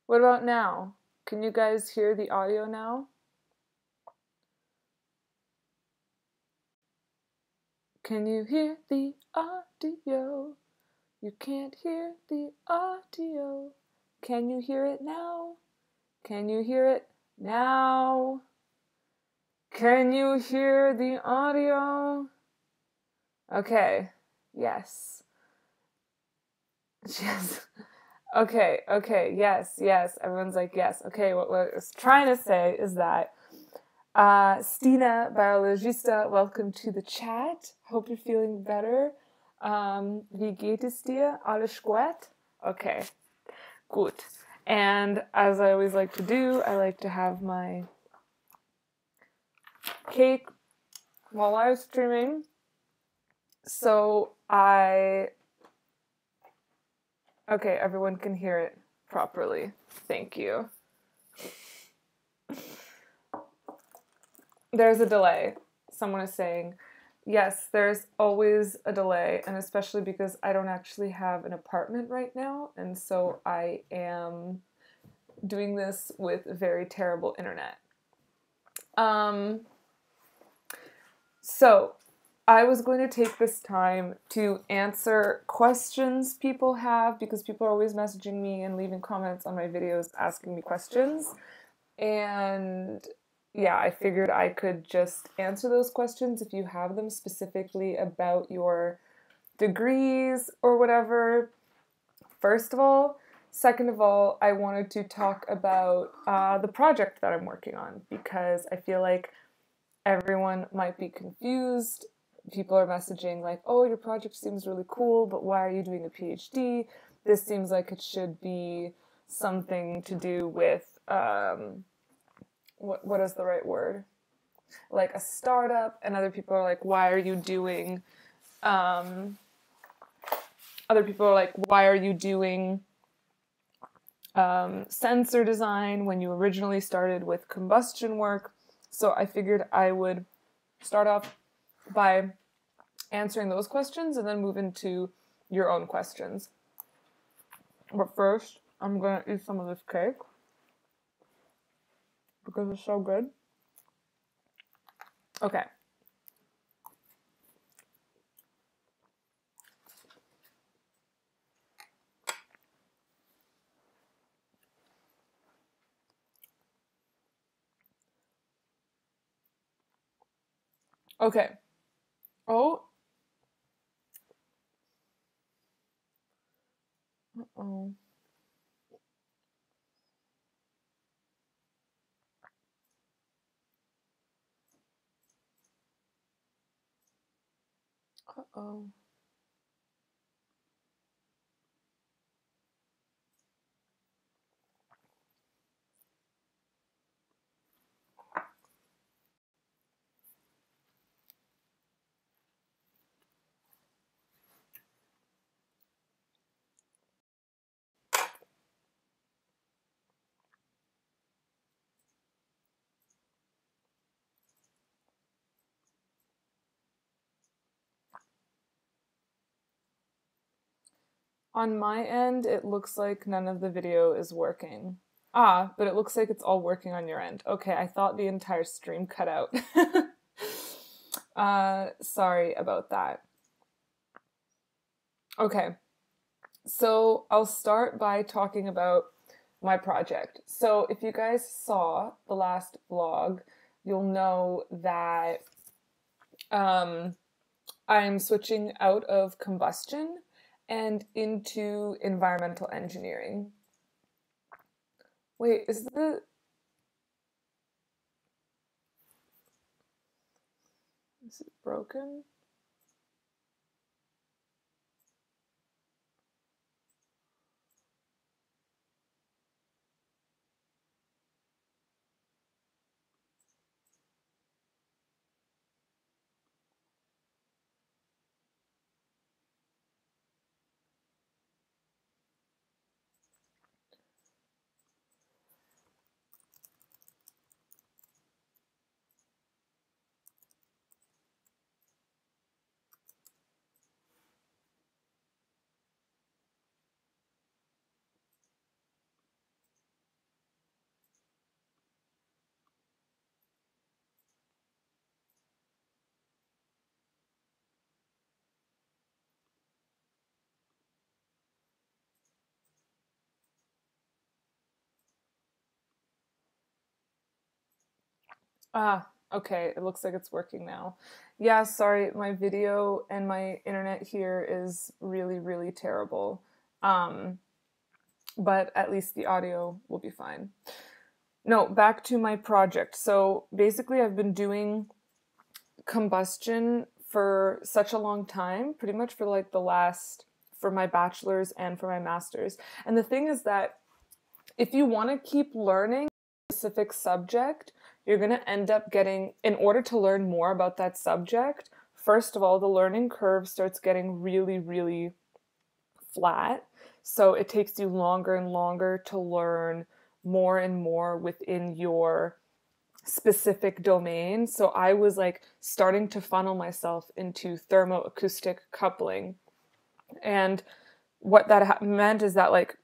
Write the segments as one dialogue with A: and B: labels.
A: What about now? Can you guys hear the audio now? Can you hear the audio? You can't hear the audio. Can you hear it now? Can you hear it now? Can you hear the audio? Okay. Yes. Yes. Okay, yes. Everyone's like, yes. Okay, what I was trying to say is that Stina Biologista, welcome to the chat. Hope you're feeling better. Wie geht es dir? Alles gut? Okay, gut. And as I always like to do, I like to have my cake while live streaming. So okay, everyone can hear it properly. Thank you. There's a delay. Someone is saying, yes, there's always a delay, and especially because I don't actually have an apartment right now, and so I am doing this with very terrible internet. So I was going to take this time to answer questions people have, because people are always messaging me and leaving comments on my videos asking me questions. And yeah, I figured I could just answer those questions if you have them specifically about your degrees or whatever, first of all. Second of all, I wanted to talk about the project that I'm working on, because I feel like everyone might be confused. People are messaging like, oh, your project seems really cool, but why are you doing a PhD? This seems like it should be something to do with what is the right word? Like a startup. And other people are like, why are you doing sensor design when you originally started with combustion work? So I figured I would start off by answering those questions and then move into your own questions. But first, I'm gonna eat some of this cake because it's so good. Okay. Okay. Oh. Uh-oh. Uh-oh. On my end, it looks like none of the video is working. Ah, but it looks like it's all working on your end. Okay, I thought the entire stream cut out. Sorry about that. Okay, so I'll start by talking about my project. So if you guys saw the last vlog, you'll know that I'm switching out of combustion and into environmental engineering. Wait, is it broken? Ah, okay, it looks like it's working now. Yeah, sorry, my video and my internet here is really, really terrible. Um, but at least the audio will be fine. No, back to my project. So basically, I've been doing combustion for such a long time, pretty much for like the last, for my bachelor's and for my master's. And the thing is that if you want to keep learning a specific subject, you're going to end up getting, in order to learn more about that subject, first of all, the learning curve starts getting really, really flat. So it takes you longer and longer to learn more and more within your specific domain. So I was like starting to funnel myself into thermoacoustic coupling. And what that meant is that like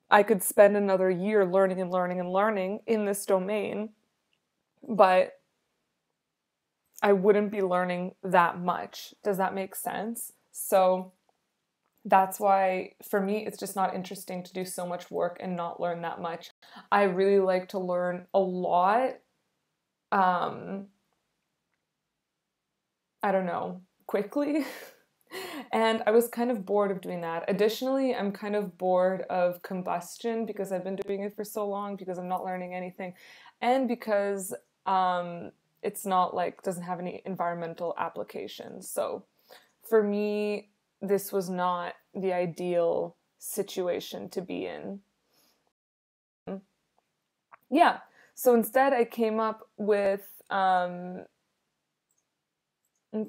A: I could spend another year learning and learning and learning in this domain, but I wouldn't be learning that much. Does that make sense? So that's why for me it's just not interesting to do so much work and not learn that much. I really like to learn a lot. um I don't know, quickly. And I was kind of bored of doing that. Additionally, I'm kind of bored of combustion because I've been doing it for so long, because I'm not learning anything, and because it's not like, doesn't have any environmental applications. So for me, this was not the ideal situation to be in. Yeah. So instead, I came up with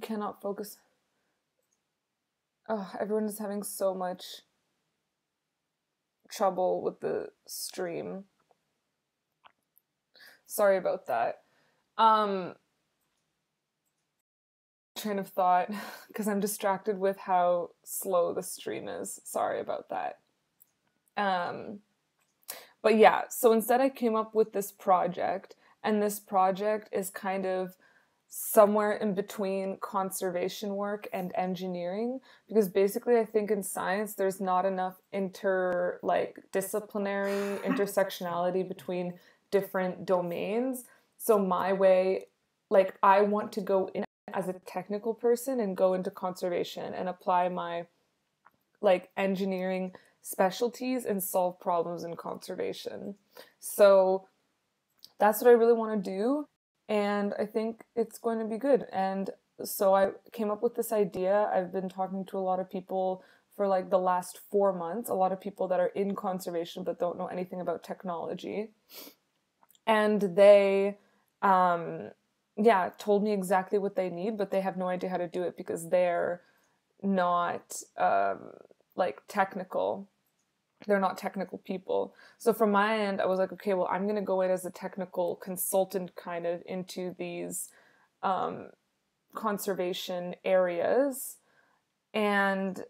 A: cannot focus. Oh, everyone is having so much trouble with the stream. Sorry about that. Um, Train of thought, because I'm distracted with how slow the stream is. Sorry about that. Um, but yeah, so instead I came up with this project, and this project is kind of somewhere in between conservation work and engineering, because basically I think in science there's not enough disciplinary intersectionality between different domains. So my way, like, I want to go in as a technical person and go into conservation and apply my like engineering specialties and solve problems in conservation. So that's what I really want to do, and I think it's going to be good. And so I came up with this idea. I've been talking to a lot of people for like the last 4 months, a lot of people that are in conservation but don't know anything about technology. And they, yeah, told me exactly what they need, but they have no idea how to do it because they're not like technical. They're not technical people. So from my end, I was like, okay, well, I'm going to go in as a technical consultant kind of into these um, conservation areas. And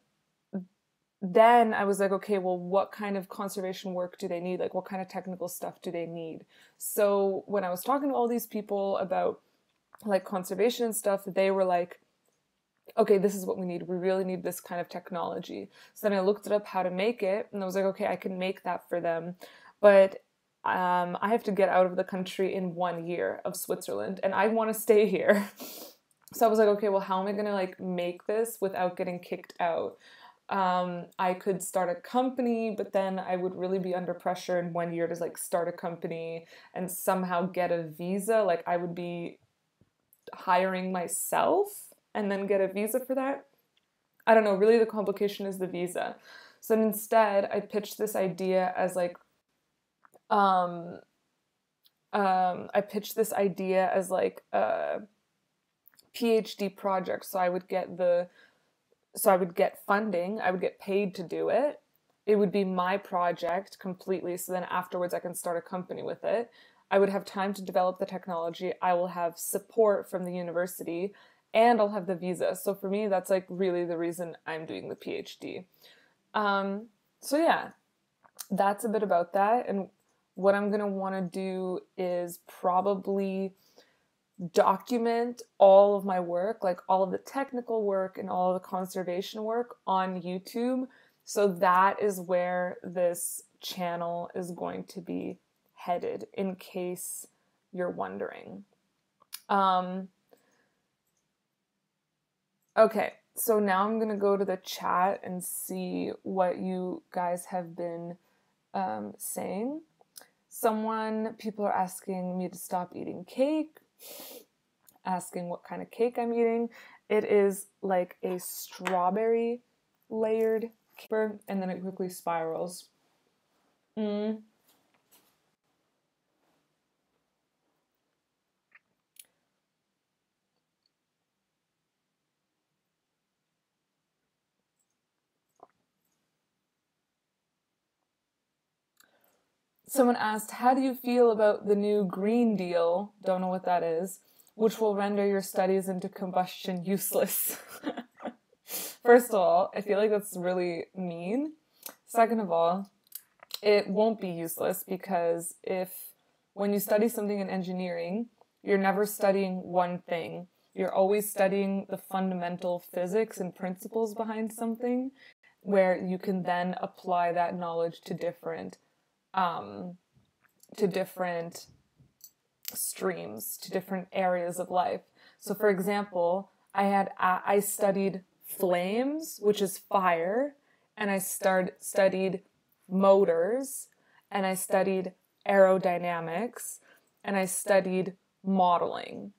A: then I was like, okay, well, what kind of conservation work do they need? Like, what kind of technical stuff do they need? So when I was talking to all these people about like conservation and stuff, they were like, okay, this is what we need. We really need this kind of technology. So then I looked it up how to make it, and I was like, okay, I can make that for them. But I have to get out of the country in 1 year of Switzerland, and I want to stay here. So I was like, okay, well, how am I going to like make this without getting kicked out? I could start a company, but then I would really be under pressure in 1 year to like start a company and somehow get a visa. Like I would be hiring myself and then get a visa for that. I don't know, really the complication is the visa. So instead, I pitched this idea as like, um, I pitched this idea as like a PhD project. So I would get funding, I would get paid to do it. It would be my project completely. So then afterwards, I can start a company with it. I would have time to develop the technology. I will have support from the university, and I'll have the visa. So for me, that's like really the reason I'm doing the PhD. Um, so yeah, that's a bit about that. And what I'm going to want to do is probably document all of my work, like all of the technical work and all of the conservation work on YouTube. So that is where this channel is going to be headed, in case you're wondering. Um, okay, so now I'm going to go to the chat and see what you guys have been saying. People are asking me to stop eating cake, asking what kind of cake I'm eating. It is like a strawberry layered cake, and then it quickly spirals. Someone asked, how do you feel about the new Green Deal? Don't know what that is. Which will render your studies into combustion useless. First of all, I feel like that's really mean. Second of all, it won't be useless because when you study something in engineering, you're never studying one thing. You're always studying the fundamental physics and principles behind something, where you can then apply that knowledge to different streams, to different areas of life. So for example, I studied flames, which is fire, and I studied motors, and I studied aerodynamics, and I studied modeling.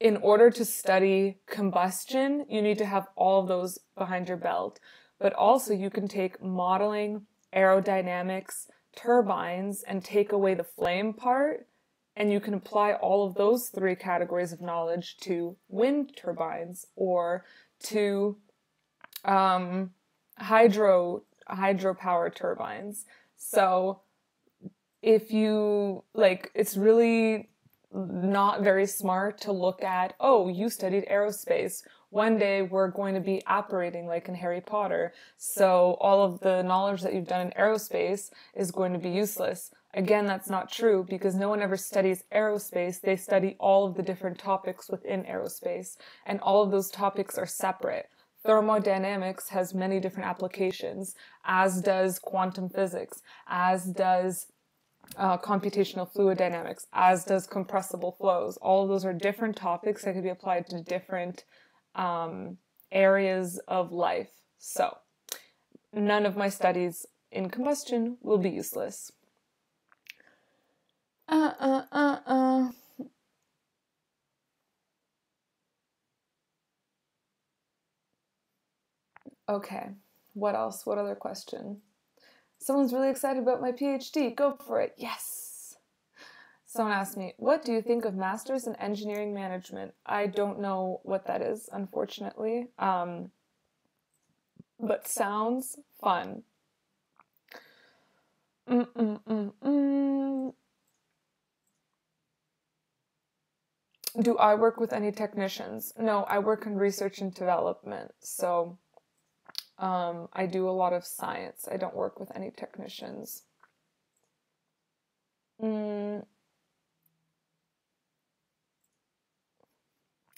A: In order to study combustion, you need to have all of those behind your belt. But also you can take modeling, aerodynamics, turbines, and take away the flame part, and you can apply all of those three categories of knowledge to wind turbines or to hydropower turbines. So if you it's really not very smart to look at, oh, you studied aerospace. One day we're going to be operating like in Harry Potter. So all of the knowledge that you've done in aerospace is going to be useless. Again, that's not true because no one ever studies aerospace. They study all of the different topics within aerospace, and all of those topics are separate. Thermodynamics has many different applications, as does quantum physics, as does computational fluid dynamics, as does compressible flows. All of those are different topics that can be applied to different areas of life. So none of my studies in combustion will be useless. Okay, what else? What other question? Someone's really excited about my PhD. Go for it. Yes. Someone asked me, what do you think of Masters in Engineering Management? I don't know what that is, unfortunately. But sounds fun. Do I work with any technicians? No, I work in research and development. So I do a lot of science. I don't work with any technicians.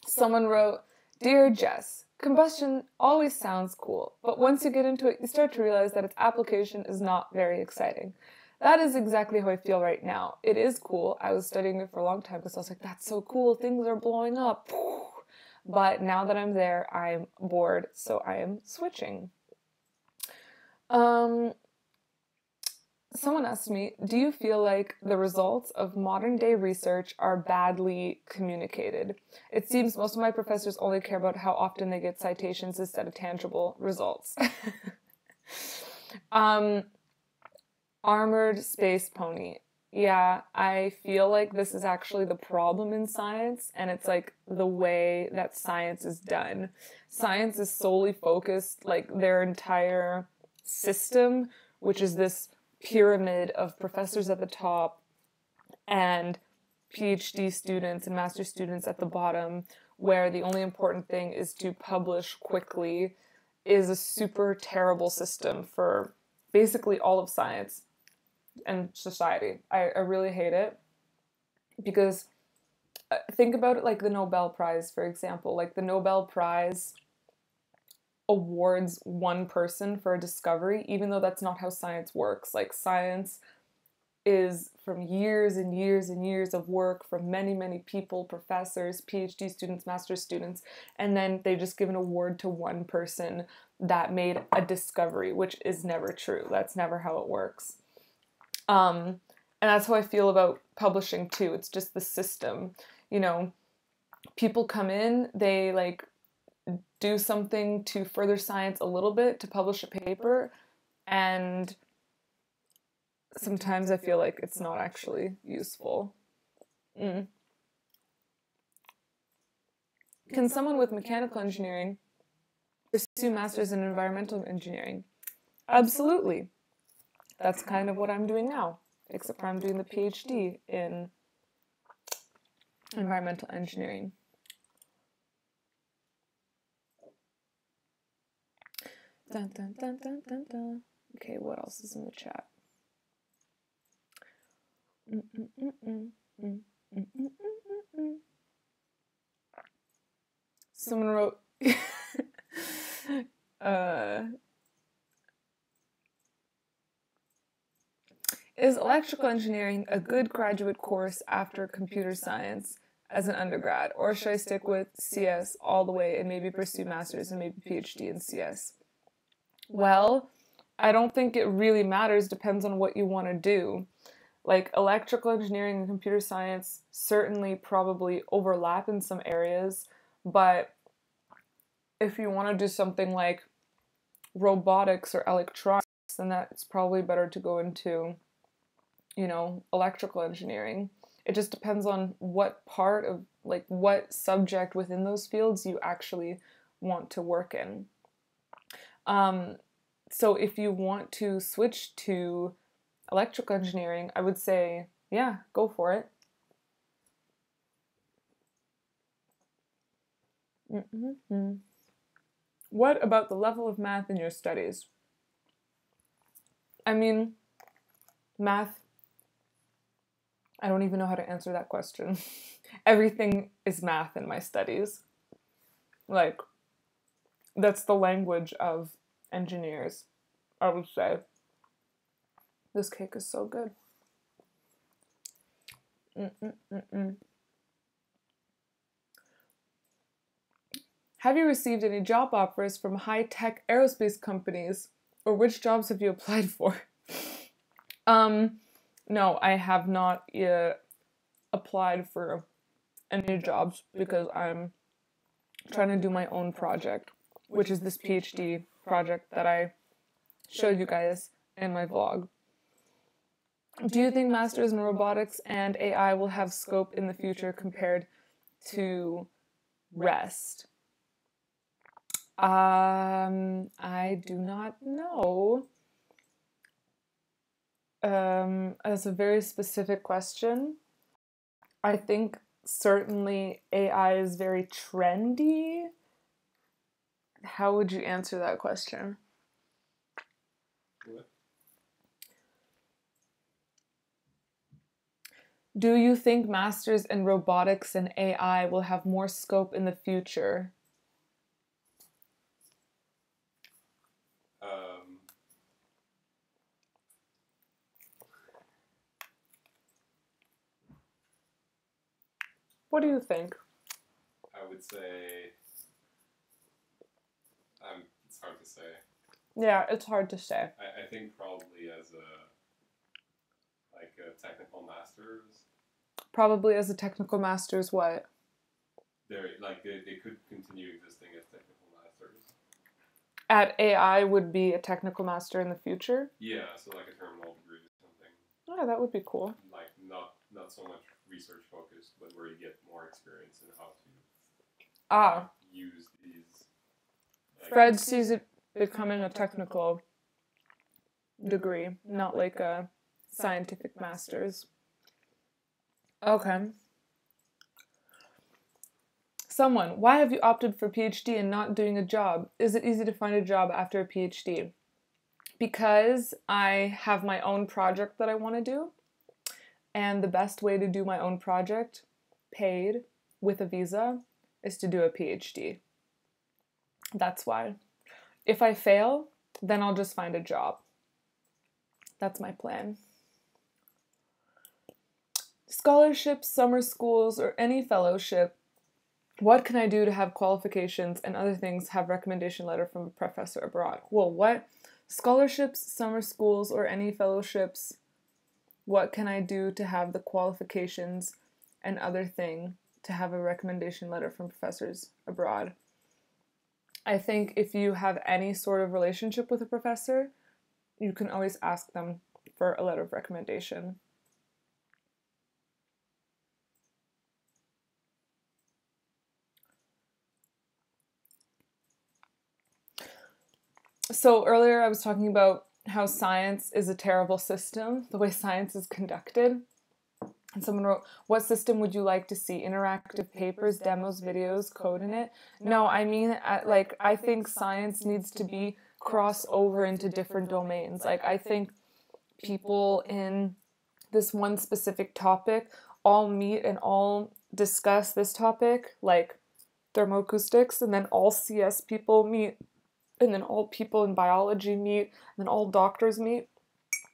A: Someone wrote, Dear Jess, combustion always sounds cool, but once you get into it, you start to realize that its application is not very exciting. That is exactly how I feel right now. It is cool. I was studying it for a long time because I was like, that's so cool. Things are blowing up. But now that I'm there, I'm bored, so I am switching. Someone asked me, do you feel like the results of modern day research are badly communicated? It seems most of my professors only care about how often they get citations instead of tangible results. Armored space pony. Yeah, I feel like this is actually the problem in science, and it's like the way that science is done. Science is solely focused, like their entire system, which is this pyramid of professors at the top and PhD students and master students at the bottom, where the only important thing is to publish quickly, is a super terrible system for basically all of science and society. I really hate it because think about it like the Nobel Prize, for example. Like the Nobel Prize awards one person for a discovery, even though that's not how science works. Like science is from years and years and years of work from many, many people, professors, PhD students, master's students, and then they just give an award to one person that made a discovery, which is never true. That's never how it works. And that's how I feel about publishing too. It's just the system. You know, people come in, they like do something to further science a little bit to publish a paper, and sometimes I feel like it's not actually useful. Can someone with mechanical engineering pursue masters in environmental engineering? Absolutely. That's kind of what I'm doing now, except for I'm doing the PhD in environmental engineering. Dun, dun, dun, dun, dun, dun. Okay, what else is in the chat? Someone wrote, is electrical engineering a good graduate course after computer science as an undergrad, or should I stick with CS all the way and maybe pursue master's and maybe PhD in CS? Well, I don't think it really matters. Depends on what you want to do. Like electrical engineering and computer science certainly probably overlap in some areas, but if you want to do something like robotics or electronics, then that's probably better to go into, you know, electrical engineering. It just depends on what part of, like, what subject within those fields you actually want to work in. So if you want to switch to electrical engineering, I would say, yeah, go for it. What about the level of math in your studies? I mean, math, I don't even know how to answer that question. Everything is math in my studies. Like, that's the language of engineers, I would say. This cake is so good. Have you received any job offers from high-tech aerospace companies, or which jobs have you applied for? No, I have not yet applied for any jobs because I'm trying to do my own project, which is this PhD project that I showed you guys in my vlog. Do you think masters in robotics and AI will have scope in the future compared to rest? I do not know. That's a very specific question. I think certainly AI is very trendy. How would you answer that question? What? Do you think masters in robotics and AI will have more scope in the future? What do you think?
B: I would say, it's hard to say.
A: Yeah, it's hard to say.
B: I think probably as a technical master's.
A: Probably as a technical master's, what?
B: They could continue existing as technical masters.
A: At AI would be a technical master in the future?
B: Yeah, so like a terminal degree or something.
A: Oh, that would be cool.
B: Like not so much research focused, but where you get more experience in how to use these.
A: Fred sees it becoming a technical degree, not like a scientific master's. Okay. Someone, why have you opted for PhD and not doing a job? Is it easy to find a job after a PhD? Because I have my own project that I want to do, and the best way to do my own project, paid, with a visa, is to do a PhD. That's why. If I fail, then I'll just find a job. That's my plan. scholarships, summer schools, or any fellowship. What can I do to have qualifications and other things have recommendation letter from a professor abroad? Well, what? Scholarships, summer schools, or any fellowships. What can I do to have the qualifications and other thing to have a recommendation letter from professors abroad? I think if you have any sort of relationship with a professor, you can always ask them for a letter of recommendation. So earlier I was talking about how science is a terrible system, the way science is conducted. And someone wrote, what system would you like to see? Interactive papers, demos, videos, code in it? No, I mean, I think science needs to be cross over into different domains. Like, I think people in this one specific topic all meet and all discuss this topic, like thermoacoustics, and then all CS people meet, and then all people in biology meet, and then all doctors meet.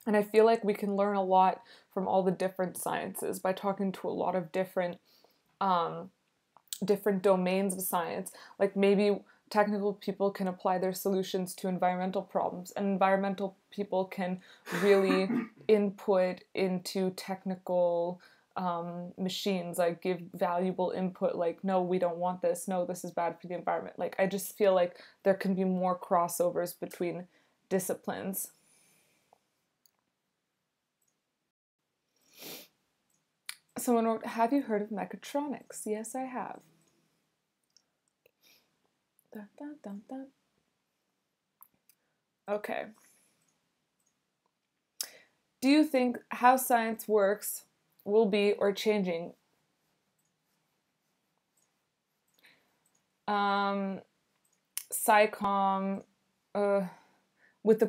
A: And I feel like we can learn a lot from all the different sciences by talking to a lot of different domains of science. Like maybe technical people can apply their solutions to environmental problems, and environmental people can really input into technical machines, like give valuable input, like, no, we don't want this, no, this is bad for the environment. Like, I just feel like there can be more crossovers between disciplines. Someone wrote, have you heard of mechatronics? Yes, I have. Dun, dun, dun, dun. Okay. Do you think how science works will be or changing? SciComm, with the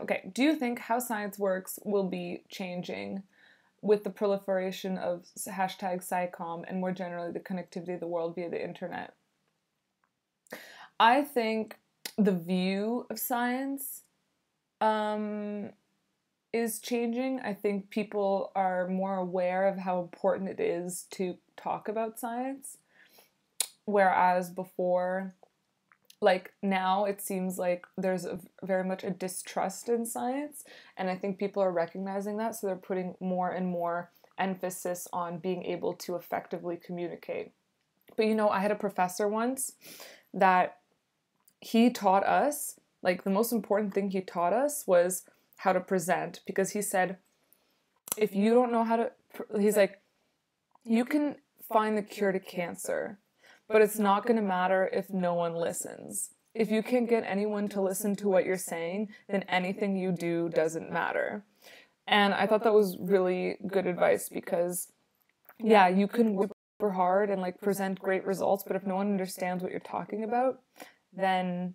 A: okay. Do you think how science works will be changing with the proliferation of hashtag SciComm and more generally the connectivity of the world via the internet? I think the view of science is changing. I think people are more aware of how important it is to talk about science, whereas before, like now, it seems like there's very much a distrust in science, and I think people are recognizing that, so they're putting more and more emphasis on being able to effectively communicate. But you know, I had a professor once that he taught us, like the most important thing he taught us was how to present, because he said, if you don't know how to, he's like, you can find the cure to cancer, but it's not going to matter if no one listens. If you can't get anyone to listen to what you're saying, then anything you do doesn't matter. And I thought that was really good advice, because yeah, you can work super hard and like present great results, but if no one understands what you're talking about, then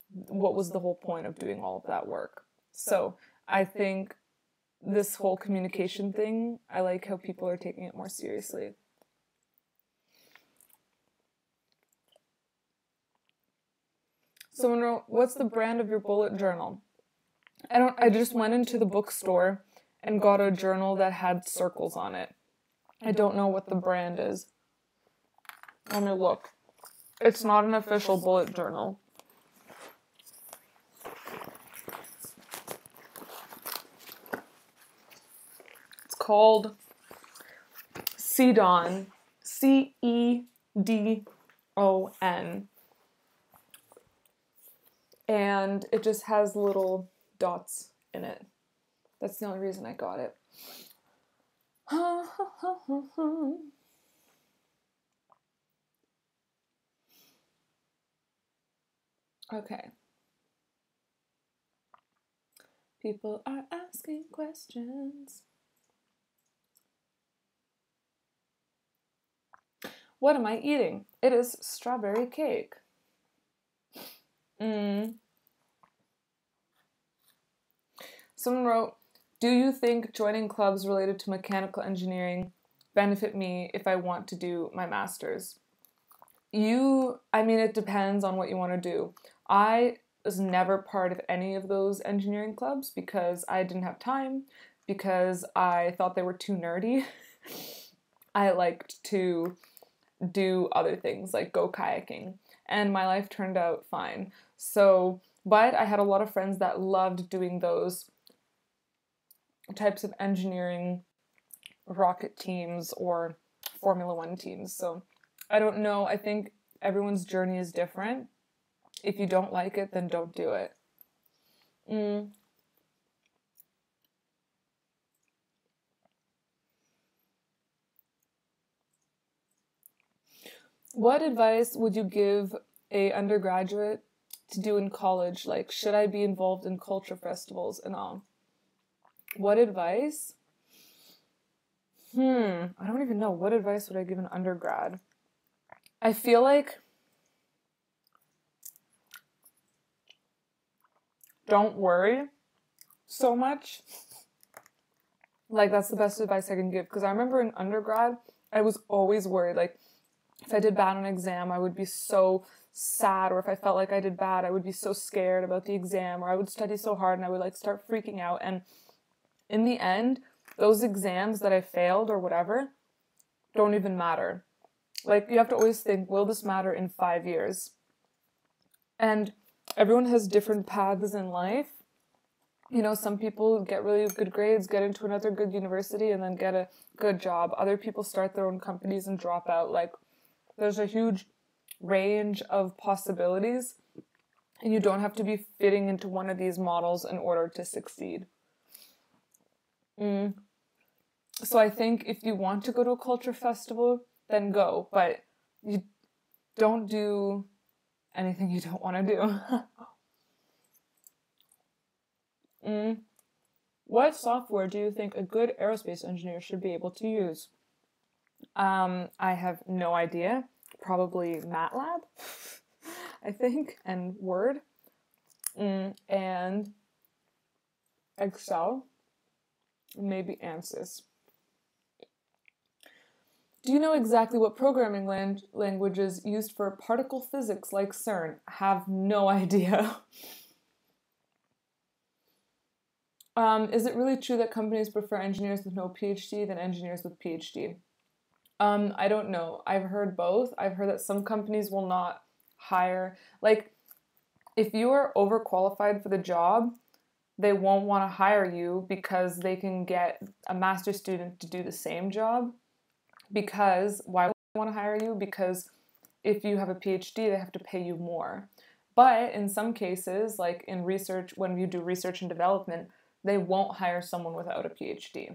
A: what was the whole point of doing all of that work? So I think this whole communication thing, I like how people are taking it more seriously. Someone wrote, what's the brand of your bullet journal? I just went into the bookstore and got a journal that had circles on it. I don't know what the brand is. Let me look. It's not an official bullet journal. It's called Cedon. Cedon. And it just has little dots in it. That's the only reason I got it. Okay. People are asking questions. What am I eating? It is strawberry cake. Someone wrote, do you think joining clubs related to mechanical engineering benefit me if I want to do my master's? I mean, it depends on what you want to do. I was never part of any of those engineering clubs because I didn't have time, because I thought they were too nerdy. I liked to do other things like go kayaking, and my life turned out fine. So, but I had a lot of friends that loved doing those types of engineering rocket teams or Formula One teams. So I don't know. I think everyone's journey is different. If you don't like it, then don't do it. What advice would you give a undergraduate to do in college? Like, should I be involved in culture festivals and all? What advice? I don't even know. What advice would I give an undergrad? I feel like don't worry so much. Like, that's the best advice I can give. Because I remember in undergrad, I was always worried. Like, if I did bad on an exam, I would be so sad. Or if I felt like I did bad, I would be so scared about the exam. Or I would study so hard and I would like start freaking out. And in the end, those exams that I failed or whatever don't even matter. Like, you have to always think, will this matter in 5 years? And everyone has different paths in life. You know, some people get really good grades, get into another good university, and then get a good job. Other people start their own companies and drop out. Like, there's a huge range of possibilities, and you don't have to be fitting into one of these models in order to succeed. So I think if you want to go to a culture festival, then go, but you don't do anything you don't want to do. What software do you think a good aerospace engineer should be able to use? I have no idea. Probably MATLAB, I think, and Word, and Excel, maybe ANSYS. Do you know exactly what programming language is used for particle physics like CERN? Have no idea. Is it really true that companies prefer engineers with no PhD than engineers with PhD? I don't know. I've heard both. I've heard that some companies will not hire, like, if you are overqualified for the job, they won't want to hire you because they can get a master's student to do the same job. Because, why would they want to hire you? Because if you have a PhD, they have to pay you more. But in some cases, like in research, when you do research and development, they won't hire someone without a PhD.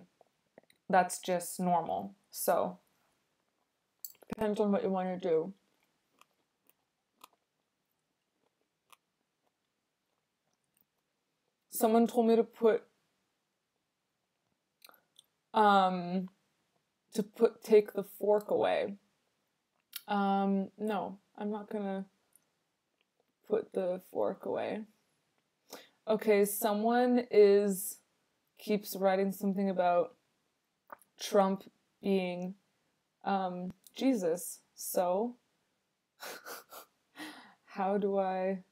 A: That's just normal. So, depends on what you want to do. Someone told me to take the fork away. No, I'm not gonna put the fork away. Okay, someone keeps writing something about Trump being Jesus. So how do I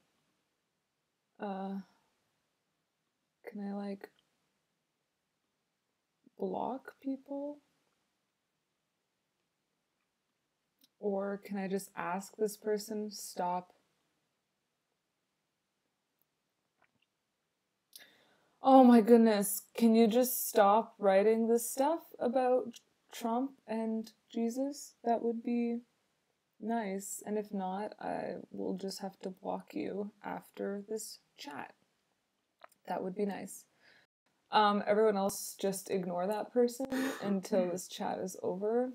A: can I like block people? Or can I just ask this person stop? Oh my goodness, can you just stop writing this stuff about Trump and Jesus? That would be nice. And if not, I will just have to block you after this chat. That would be nice. Everyone else just ignore that person until this chat is over.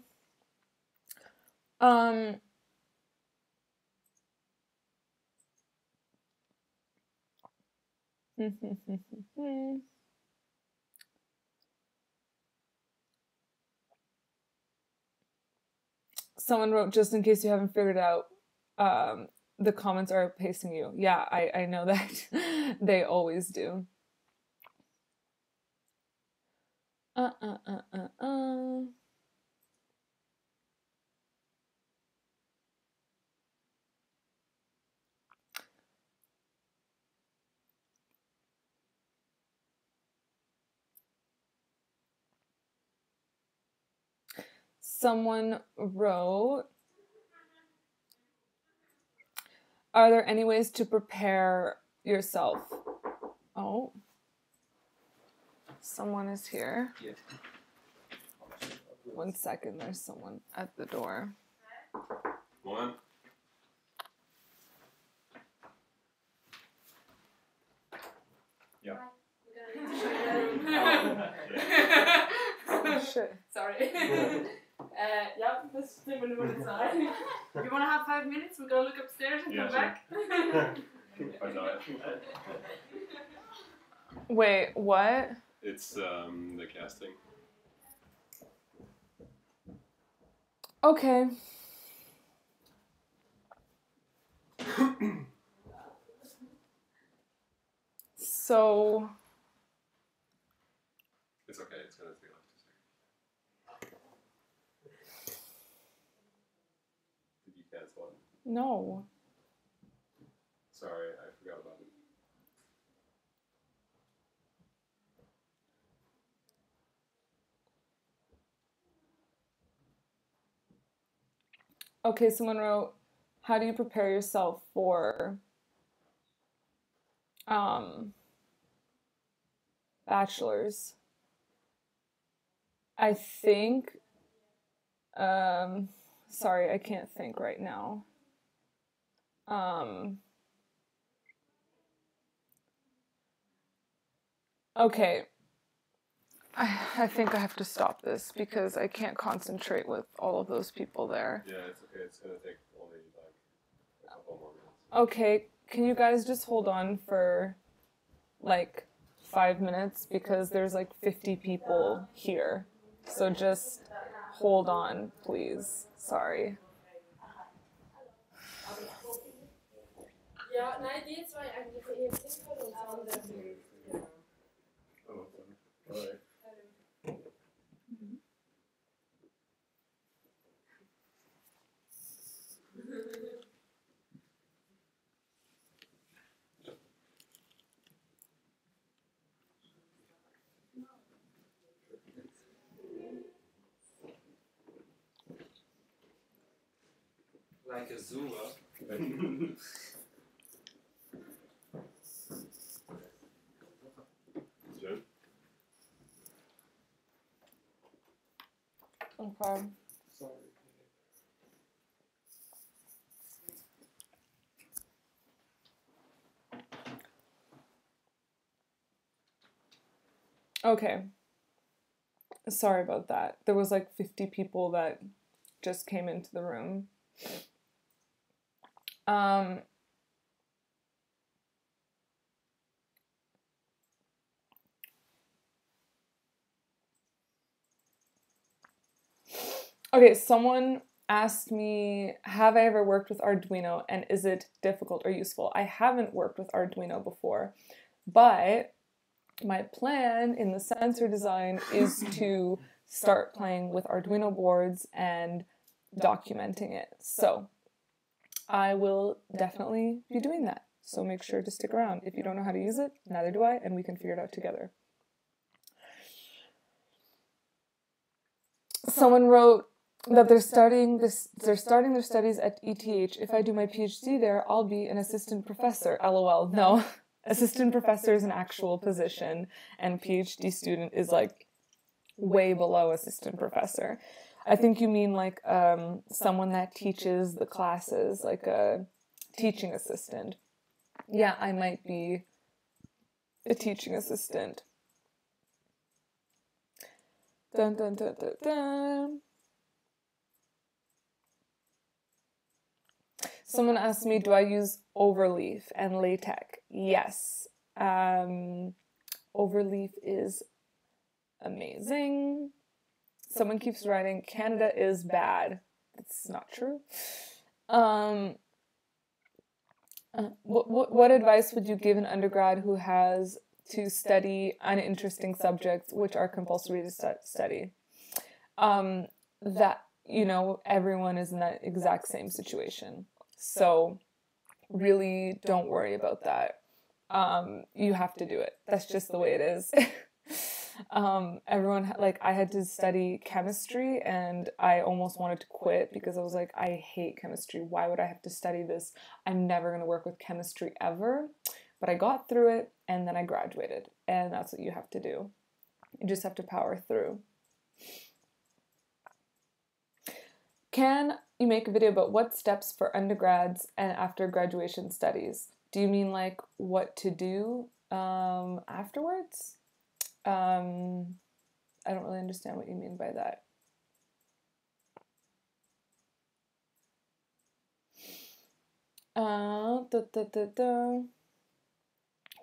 A: Someone wrote, just in case you haven't figured out, the comments are pacing you. Yeah, I know that. They always do. Someone wrote, are there any ways to prepare yourself? Oh. Someone is here. Yeah. 1 second, there's someone at the door.
B: One. Yeah.
A: Oh, shit.
C: Sorry. Yeah, this thing when it's inside. You want to have 5 minutes? We're going to look upstairs and come back?
A: Wait, what?
B: It's the casting.
A: Okay. So...
B: It's okay, it's going to take like 2 seconds. Did you cancel it?
A: No.
B: Sorry, I forgot about it.
A: Okay, someone wrote, how do you prepare yourself for bachelor's? I think, sorry, I can't think right now. Okay. I think I have to stop this because I can't concentrate with all of those people there.
B: Yeah, it's okay. It's going to take only like a couple more minutes.
A: Okay, can you guys just hold on for like 5 minutes because there's like 50 people here. So just hold on, please. Sorry.
C: Ja, nein, die zwei eigentlich für ihr sinnvoll und das andere für...
B: Oh, alright.
D: Like a zoo, huh?
B: Jen?
A: Okay.
D: Sorry.
A: Okay. Sorry about that. There was like 50 people that just came into the room. Okay, someone asked me, have I ever worked with Arduino and is it difficult or useful? I haven't worked with Arduino before, but my plan in the sensor design is to start playing with Arduino boards and documenting it. So I will definitely be doing that. So make sure to stick around. If you don't know how to use it, neither do I, and we can figure it out together. Someone wrote that they're starting their studies at ETH. If I do my PhD there, I'll be an assistant professor. LOL. No. Assistant professor is an actual position, and PhD student is like way below assistant professor. I think you mean like someone that teaches the classes, like a teaching assistant. Yeah, I might be a teaching assistant. Dun dun dun dun dun. Someone asked me, do I use Overleaf and LaTeX? Yes. Overleaf is amazing. Someone keeps writing, Canada is bad. That's not true. What advice would you give an undergrad who has to study uninteresting subjects which are compulsory to study? That, you know, everyone is in that exact same situation. So really don't worry about that. You have to do it. That's just the way it is. Everyone, like, I had to study chemistry and I almost wanted to quit because I was like, I hate chemistry. Why would I have to study this? I'm never going to work with chemistry ever. But I got through it and then I graduated. And that's what you have to do. You just have to power through. Can you make a video about what steps for undergrads and after graduation studies? Do you mean like what to do afterwards? I don't really understand what you mean by that.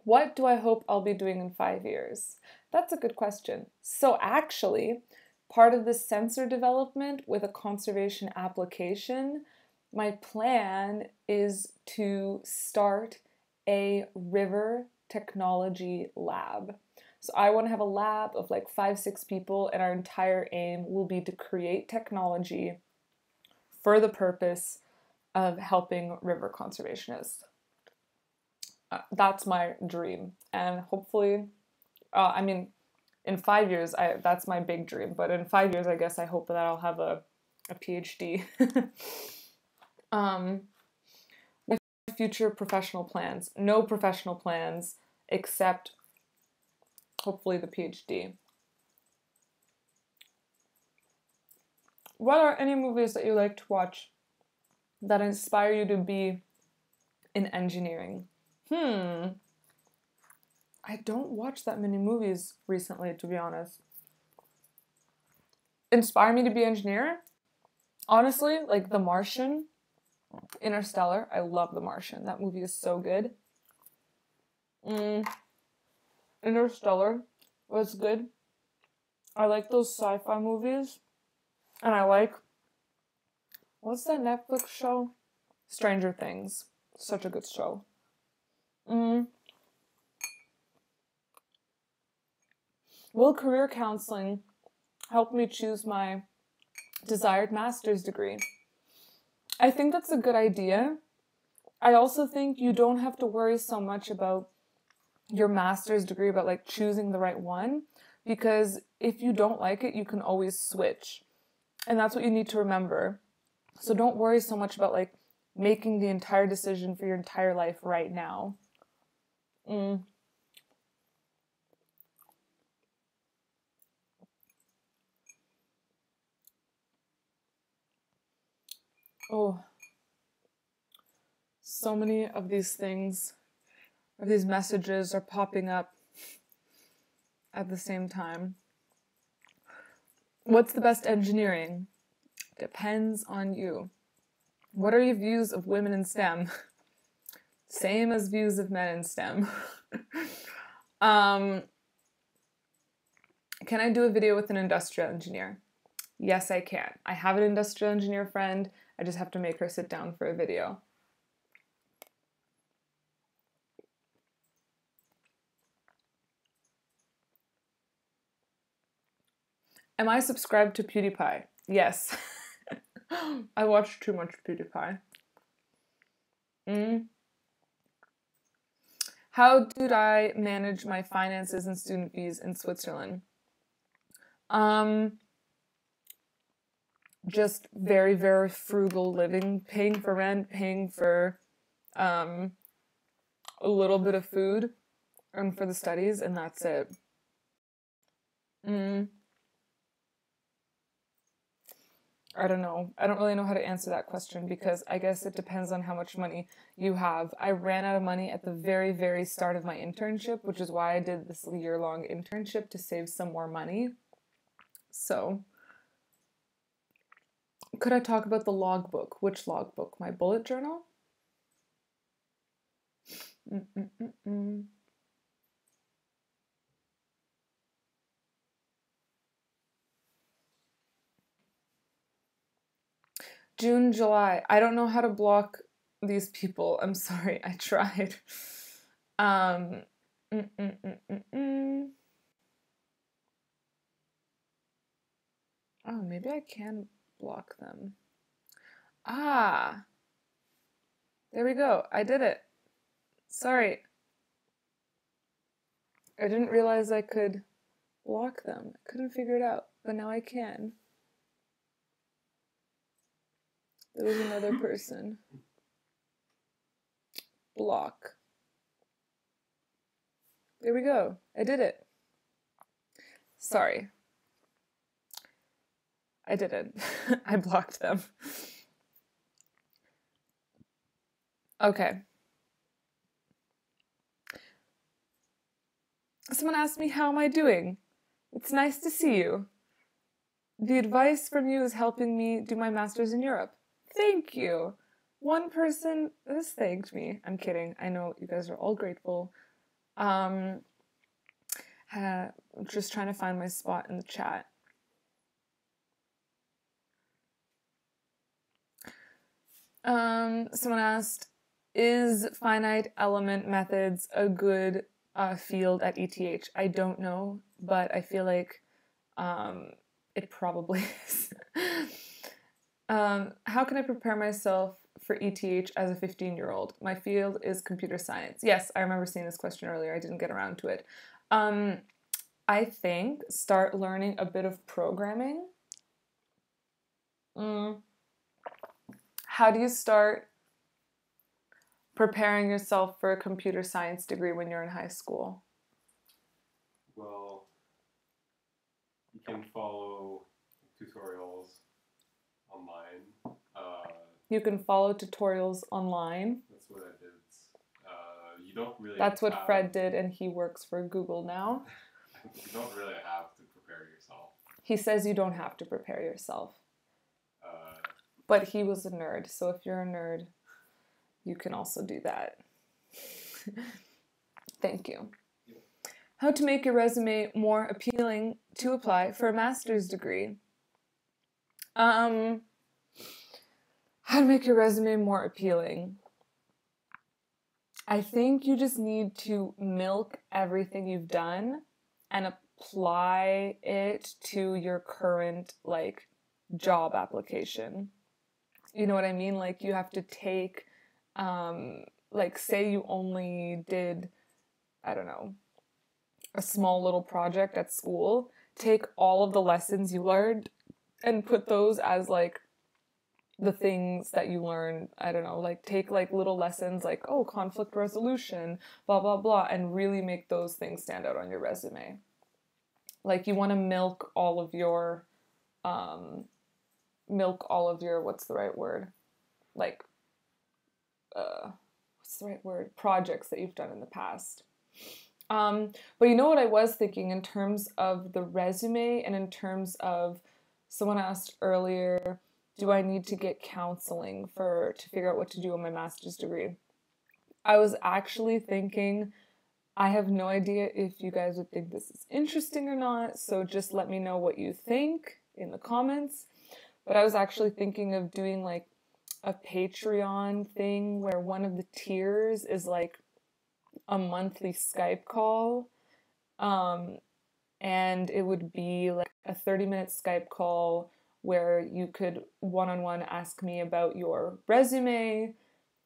A: What do I hope I'll be doing in 5 years? That's a good question. So actually, part of the sensor development with a conservation application, my plan is to start a river technology lab. So I want to have a lab of like 5-6 people, and our entire aim will be to create technology for the purpose of helping river conservationists. That's my dream, and hopefully, I mean, in 5 years, that's my big dream, but in 5 years, I guess I hope that I'll have a PhD. My future professional plans, no professional plans except hopefully the PhD. What are any movies that you like to watch that inspire you to be in engineering? I don't watch that many movies recently, to be honest. Inspire me to be an engineer? Honestly, like The Martian, Interstellar. I love The Martian. That movie is so good. Interstellar was good. I like those sci-fi movies. And I like, what's that Netflix show? Stranger Things. Such a good show. Will career counseling help me choose my desired master's degree? I think that's a good idea. I also think you don't have to worry so much about your master's degree, about like choosing the right one, because if you don't like it, you can always switch. And that's what you need to remember. So don't worry so much about like making the entire decision for your entire life right now. Oh, so many of these things, of these messages are popping up at the same time. What's the best engineering? Depends on you. What are your views of women in STEM? Same as views of men in STEM. Can I do a video with an industrial engineer? Yes, I can. I have an industrial engineer friend. I just have to make her sit down for a video. Am I subscribed to PewDiePie? Yes. I watch too much PewDiePie. How did I manage my finances and student fees in Switzerland? Just very, very frugal living, paying for rent, paying for a little bit of food and for the studies, and that's it. I don't know. I don't really know how to answer that question because I guess it depends on how much money you have. I ran out of money at the very, very start of my internship, which is why I did this year-long internship to save some more money. So, could I talk about the logbook? Which logbook? My bullet journal? June, July. I don't know how to block these people. I'm sorry. I tried. Oh, maybe I can block them. Ah. There we go. I did it. Sorry. I didn't realize I could block them. I couldn't figure it out, but now I can. There was another person. Block. There we go. I did it. Sorry. I didn't. I blocked them. Okay. Someone asked me, how am I doing? It's nice to see you. The advice from you is helping me do my master's in Europe. Thank you. One person has thanked me. I'm kidding. I know you guys are all grateful. I'm just trying to find my spot in the chat. Someone asked, is finite element methods a good field at ETH? I don't know, but I feel like it probably is. How can I prepare myself for ETH as a 15-year-old? My field is computer science. Yes, I remember seeing this question earlier. I didn't get around to it. I think start learning a bit of programming. How do you start preparing yourself for a computer science degree when you're in high school?
B: Well, you can follow tutorials online.
A: You can follow tutorials online.
B: That's what I did. You don't really.
A: That's what Fred did, and he works for Google now.
B: You don't really have to prepare yourself.
A: He says you don't have to prepare yourself. But he was a nerd, so if you're a nerd, you can also do that. Thank you. How to make your resume more appealing to apply for a master's degree. How to make your resume more appealing. I think you just need to milk everything you've done and apply it to your current, like, job application. You know what I mean? Like, you have to take, like, say you only did, I don't know, a small little project at school. Take all of the lessons you learned and put those as, like, the things that you learn. I don't know, like, take, like, little lessons, like, oh, conflict resolution, blah, blah, blah, and really make those things stand out on your resume. Like, you want to milk all of your, what's the right word? Like, what's the right word? Projects that you've done in the past. But you know what I was thinking in terms of the resume and in terms of, someone asked earlier, do I need to get counseling to figure out what to do on my master's degree? I was actually thinking, I have no idea if you guys would think this is interesting or not, so just let me know what you think in the comments. But I was actually thinking of doing, like, a Patreon thing where one of the tiers is, like, a monthly Skype call. And it would be, like, a 30-minute Skype call where you could one-on-one ask me about your resume,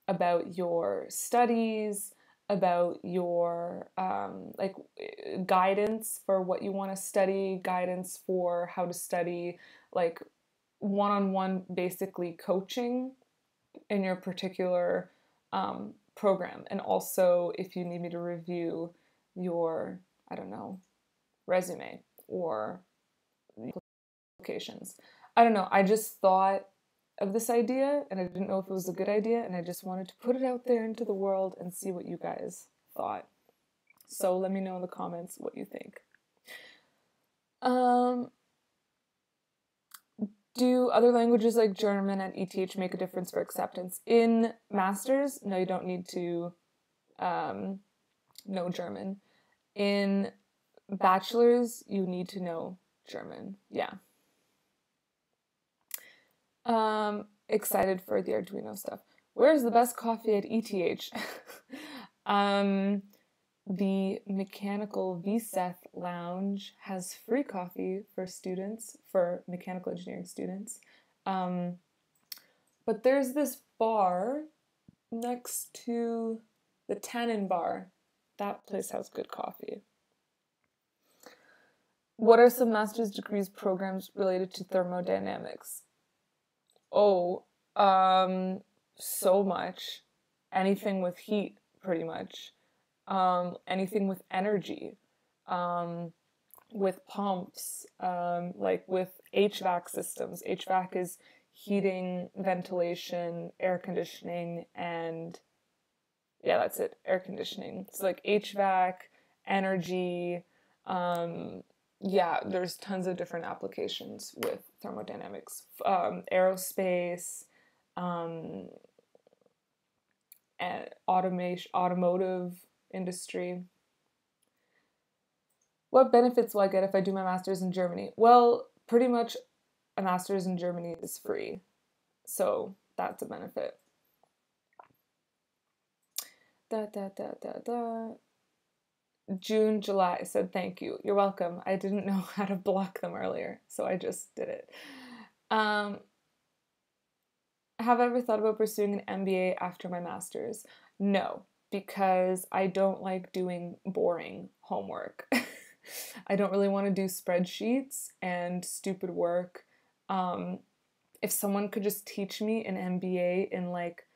A: about your studies, about your, like, guidance for what you want to study, guidance for how to study, like, one-on-one basically coaching in your particular program. And also if you need me to review your, I don't know, resume or applications. I don't know, I just thought of this idea and I didn't know if it was a good idea and I just wanted to put it out there into the world and see what you guys thought. So let me know in the comments what you think. Do other languages like German at ETH make a difference for acceptance? In Masters, no, you don't need to know German. In Bachelor's, you need to know German. Yeah. Excited for the Arduino stuff. Where's the best coffee at ETH? The Mechanical VSETH Lounge has free coffee for students, for mechanical engineering students. But there's this bar next to the Tannin Bar. That place has good coffee. What are some master's degrees programs related to thermodynamics? Oh, so much. Anything with heat, pretty much. Anything with energy. With pumps, like with HVAC systems. HVAC is heating, ventilation, air conditioning, and yeah, that's it, air conditioning. So like HVAC, energy, yeah, there's tons of different applications with thermodynamics. Aerospace, and automation, automotive industry. What benefits will I get if I do my master's in Germany? Well, pretty much a master's in Germany is free. So that's a benefit. June, July said thank you. You're welcome. I didn't know how to block them earlier, so I just did it. Have I ever thought about pursuing an MBA after my master's? No, because I don't like doing boring homework. I don't really want to do spreadsheets and stupid work. If someone could just teach me an MBA in like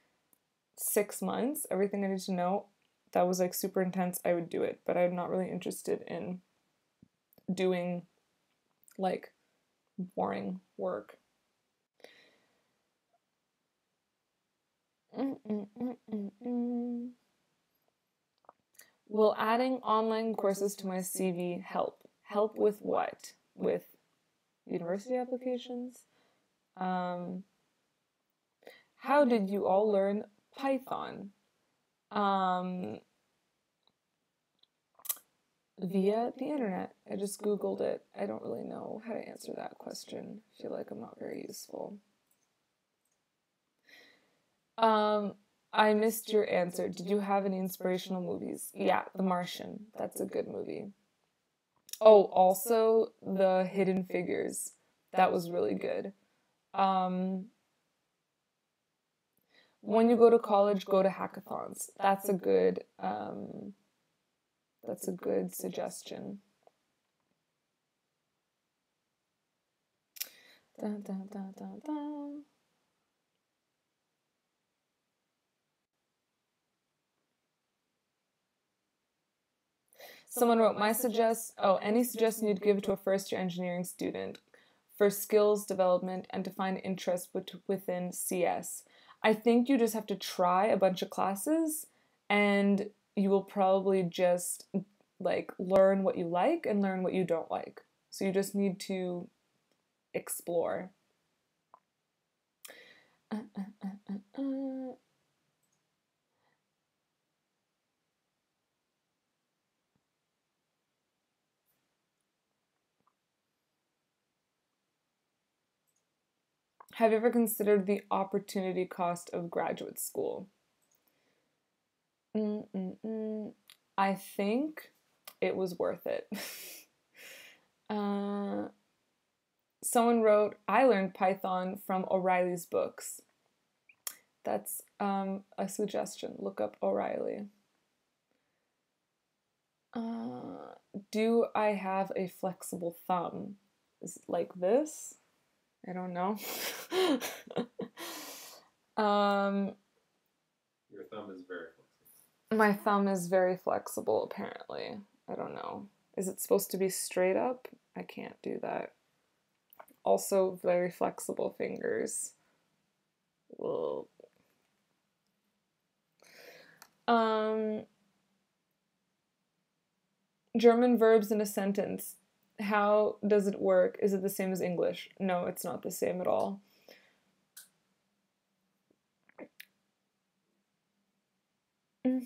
A: 6 months, everything I need to know, that was like super intense, I would do it. But I'm not really interested in doing like boring work. Will adding online courses to my CV help? Help with what? With university applications? How did you all learn Python? Via the internet. I just Googled it. I don't really know how to answer that question. I feel like I'm not very useful. I missed your answer. Did you have any inspirational movies? Yeah, The Martian. That's a good movie. Oh, also The Hidden Figures. That was really good. When you go to college, go to hackathons. That's a good suggestion. Dun, dun, dun, dun, dun. Someone wrote, any suggestion you'd give to a first-year engineering student for skills development and to find interest within CS. I think you just have to try a bunch of classes and you will probably just like learn what you like and learn what you don't like. So you just need to explore. Have you ever considered the opportunity cost of graduate school? I think it was worth it. Someone wrote, I learned Python from O'Reilly's books. That's a suggestion. Look up O'Reilly. Do I have a flexible thumb? Is it like this? I don't know.
B: Your thumb is very flexible.
A: My thumb is very flexible, apparently. I don't know. Is it supposed to be straight up? I can't do that. Also, very flexible fingers. Well, German verbs in a sentence. How does it work? Is it the same as English? No, it's not the same at all. Am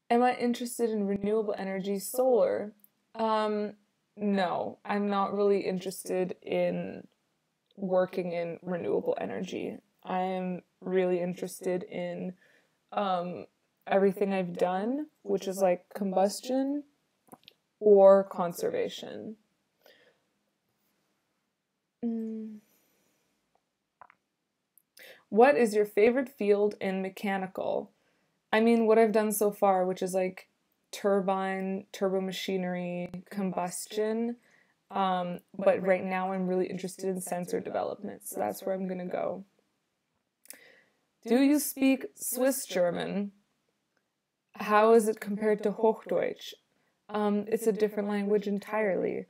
A: I interested in renewable energy, solar? No, I'm not really interested in working in renewable energy. I'm really interested in everything I've done, which is like combustion or conservation. What is your favorite field in mechanical? I mean, what I've done so far, which is like turbine, turbo machinery, combustion. But right now I'm really interested in sensor development, so that's where I'm gonna go. Do you speak Swiss German? How is it compared to Hochdeutsch? It's a different language entirely,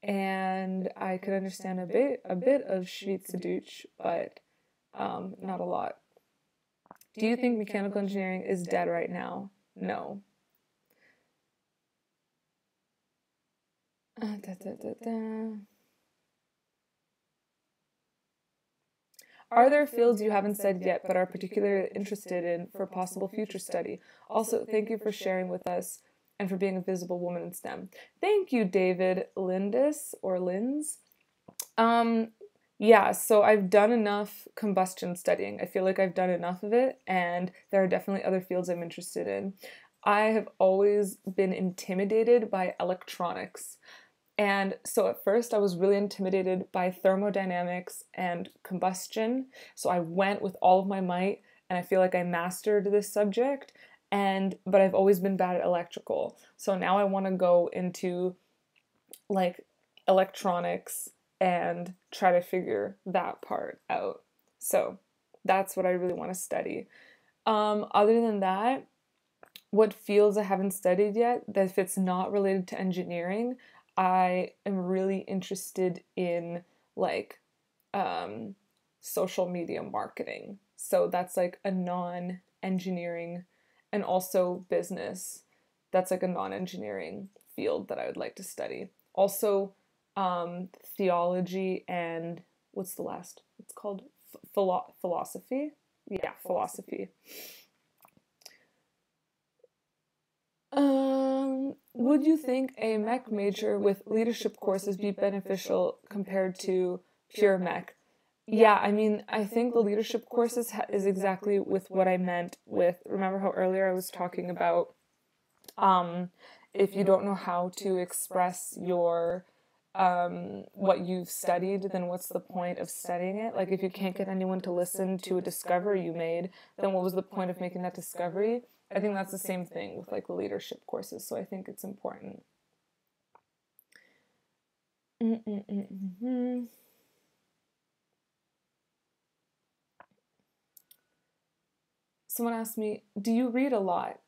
A: and I could understand a bit of Schweizerdeutsch, but not a lot. Do you think mechanical engineering is dead right now? No. Are there fields you haven't studied yet but are particularly interested in for possible future study? Also, thank you for sharing with us and for being a visible woman in STEM. Thank you, David Lindis or Linz. Yeah, so I've done enough combustion studying. I feel like I've done enough of it, and there are definitely other fields I'm interested in. I have always been intimidated by electronics. And so at first I was really intimidated by thermodynamics and combustion. So I went with all of my might, and I feel like I mastered this subject. But I've always been bad at electrical. So now I want to go into like electronics and try to figure that part out. So that's what I really want to study. Other than that, what fields I haven't studied yet, that if it's not related to engineering, I am really interested in like social media marketing. So that's like a non-engineering, and also business. That's like a non-engineering field that I would like to study. Also, theology and what's the last? It's called philosophy. Yeah, philosophy. Would you think a mech major with leadership courses be beneficial compared to pure mech? Yeah, I mean, I think the leadership courses is exactly with what I meant with, remember how earlier I was talking about if you don't know how to express your what you've studied, then what's the point of studying it? Like, if you can't get anyone to listen to a discovery you made, then what was the point of making that discovery? I think that's the same thing with like the leadership courses, so I think it's important. Someone asked me, do you read a lot?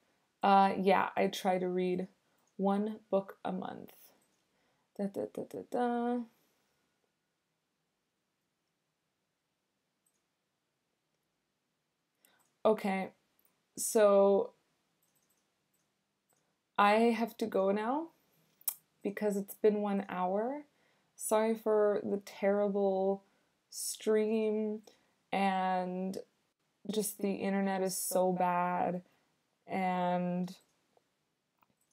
A: Yeah, I try to read one book a month. Okay, so I have to go now because it's been 1 hour. Sorry for the terrible stream, and just the internet is so bad. And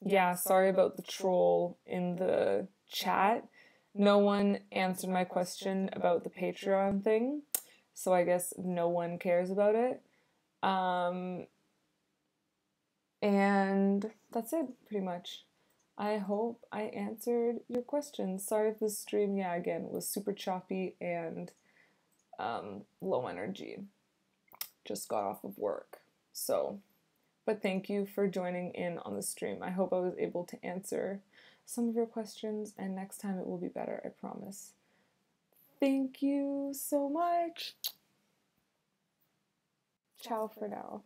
A: yeah, sorry about the troll in the chat. No one answered my question about the Patreon thing, so I guess no one cares about it. And that's it, pretty much. I hope I answered your questions. Sorry if this stream, yeah, again, was super choppy and low energy. Just got off of work. So, but thank you for joining in on the stream. I hope I was able to answer some of your questions, and next time it will be better, I promise. Thank you so much. Ciao for now.